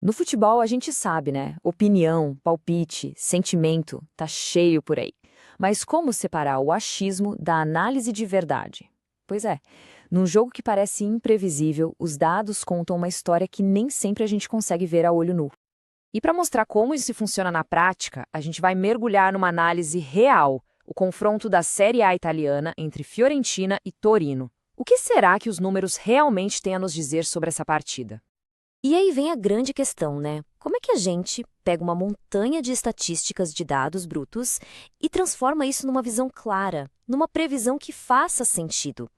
No futebol, a gente sabe, né? Opinião, palpite, sentimento, tá cheio por aí. Mas como separar o achismo da análise de verdade? Pois é, num jogo que parece imprevisível, os dados contam uma história que nem sempre a gente consegue ver a olho nu. E para mostrar como isso funciona na prática, a gente vai mergulhar numa análise real, o confronto da Série A italiana entre Fiorentina e Torino. O que será que os números realmente têm a nos dizer sobre essa partida? E aí vem a grande questão, né? Como é que a gente pega uma montanha de estatísticas de dados brutos e transforma isso numa visão clara, numa previsão que faça sentido?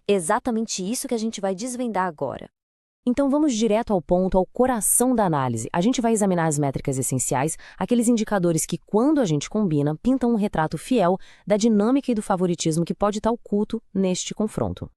É exatamente isso que a gente vai desvendar agora. Então vamos direto ao ponto, ao coração da análise. A gente vai examinar as métricas essenciais, aqueles indicadores que, quando a gente combina, pintam um retrato fiel da dinâmica e do favoritismo que pode estar oculto neste confronto.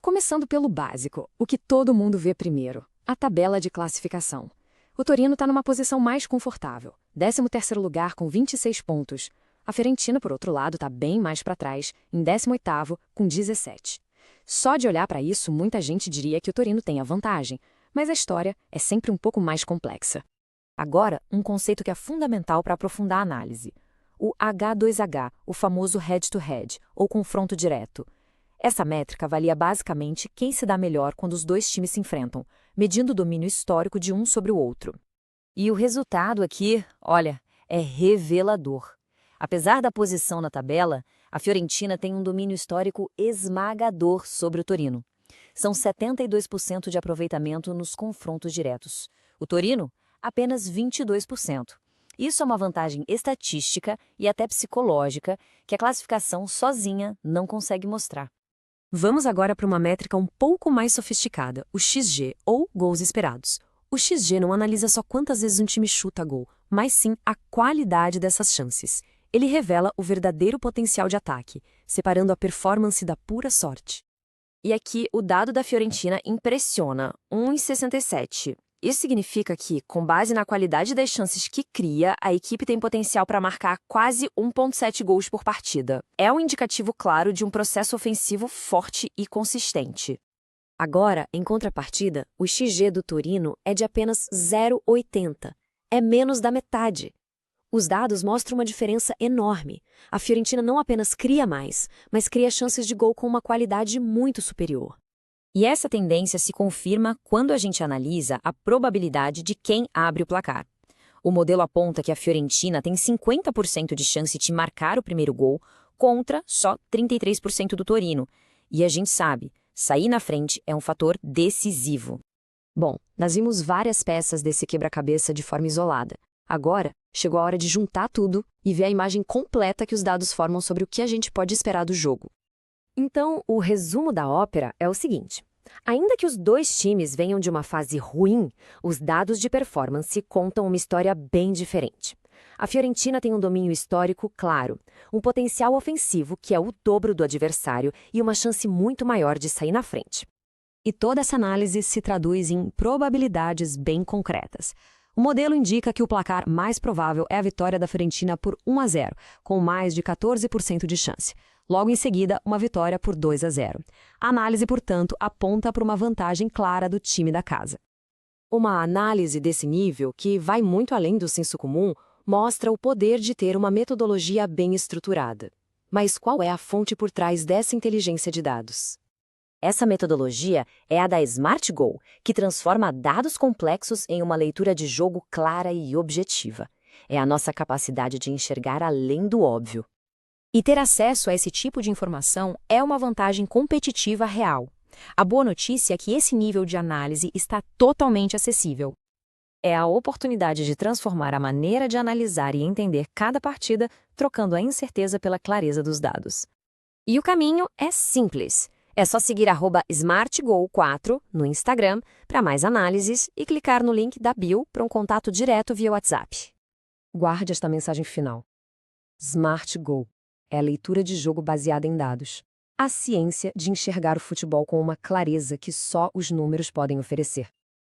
Começando pelo básico, o que todo mundo vê primeiro, a tabela de classificação. O Torino está numa posição mais confortável, 13º lugar com 26 pontos. A Fiorentina, por outro lado, está bem mais para trás, em 18º com 17. Só de olhar para isso, muita gente diria que o Torino tem a vantagem, mas a história é sempre um pouco mais complexa. Agora, um conceito que é fundamental para aprofundar a análise. O H2H, o famoso head-to-head, ou confronto direto. Essa métrica avalia basicamente quem se dá melhor quando os dois times se enfrentam, medindo o domínio histórico de um sobre o outro. E o resultado aqui, olha, é revelador. Apesar da posição na tabela, a Fiorentina tem um domínio histórico esmagador sobre o Torino. São 72% de aproveitamento nos confrontos diretos. O Torino, apenas 22%. Isso é uma vantagem estatística e até psicológica que a classificação sozinha não consegue mostrar. Vamos agora para uma métrica um pouco mais sofisticada, o XG, ou gols esperados. O XG não analisa só quantas vezes um time chuta gol, mas sim a qualidade dessas chances. Ele revela o verdadeiro potencial de ataque, separando a performance da pura sorte. E aqui o dado da Fiorentina impressiona, 1,67. Isso significa que, com base na qualidade das chances que cria, a equipe tem potencial para marcar quase 1,7 gols por partida. É um indicativo claro de um processo ofensivo forte e consistente. Agora, em contrapartida, o XG do Torino é de apenas 0,80. É menos da metade. Os dados mostram uma diferença enorme. A Fiorentina não apenas cria mais, mas cria chances de gol com uma qualidade muito superior. E essa tendência se confirma quando a gente analisa a probabilidade de quem abre o placar. O modelo aponta que a Fiorentina tem 50% de chance de marcar o primeiro gol contra só 33% do Torino. E a gente sabe, sair na frente é um fator decisivo. Bom, nós vimos várias peças desse quebra-cabeça de forma isolada. Agora, chegou a hora de juntar tudo e ver a imagem completa que os dados formam sobre o que a gente pode esperar do jogo. Então, o resumo da ópera é o seguinte. Ainda que os dois times venham de uma fase ruim, os dados de performance contam uma história bem diferente. A Fiorentina tem um domínio histórico claro, um potencial ofensivo que é o dobro do adversário e uma chance muito maior de sair na frente. E toda essa análise se traduz em probabilidades bem concretas. O modelo indica que o placar mais provável é a vitória da Fiorentina por 1-0, com mais de 14% de chance. Logo em seguida, uma vitória por 2-0. A análise, portanto, aponta para uma vantagem clara do time da casa. Uma análise desse nível, que vai muito além do senso comum, mostra o poder de ter uma metodologia bem estruturada. Mas qual é a fonte por trás dessa inteligência de dados? Essa metodologia é a da Smart Goal, que transforma dados complexos em uma leitura de jogo clara e objetiva. É a nossa capacidade de enxergar além do óbvio. E ter acesso a esse tipo de informação é uma vantagem competitiva real. A boa notícia é que esse nível de análise está totalmente acessível. É a oportunidade de transformar a maneira de analisar e entender cada partida, trocando a incerteza pela clareza dos dados. E o caminho é simples. É só seguir @smartgoal4 no Instagram para mais análises e clicar no link da bio para um contato direto via WhatsApp. Guarde esta mensagem final. Smart Goal é a leitura de jogo baseada em dados. A ciência de enxergar o futebol com uma clareza que só os números podem oferecer.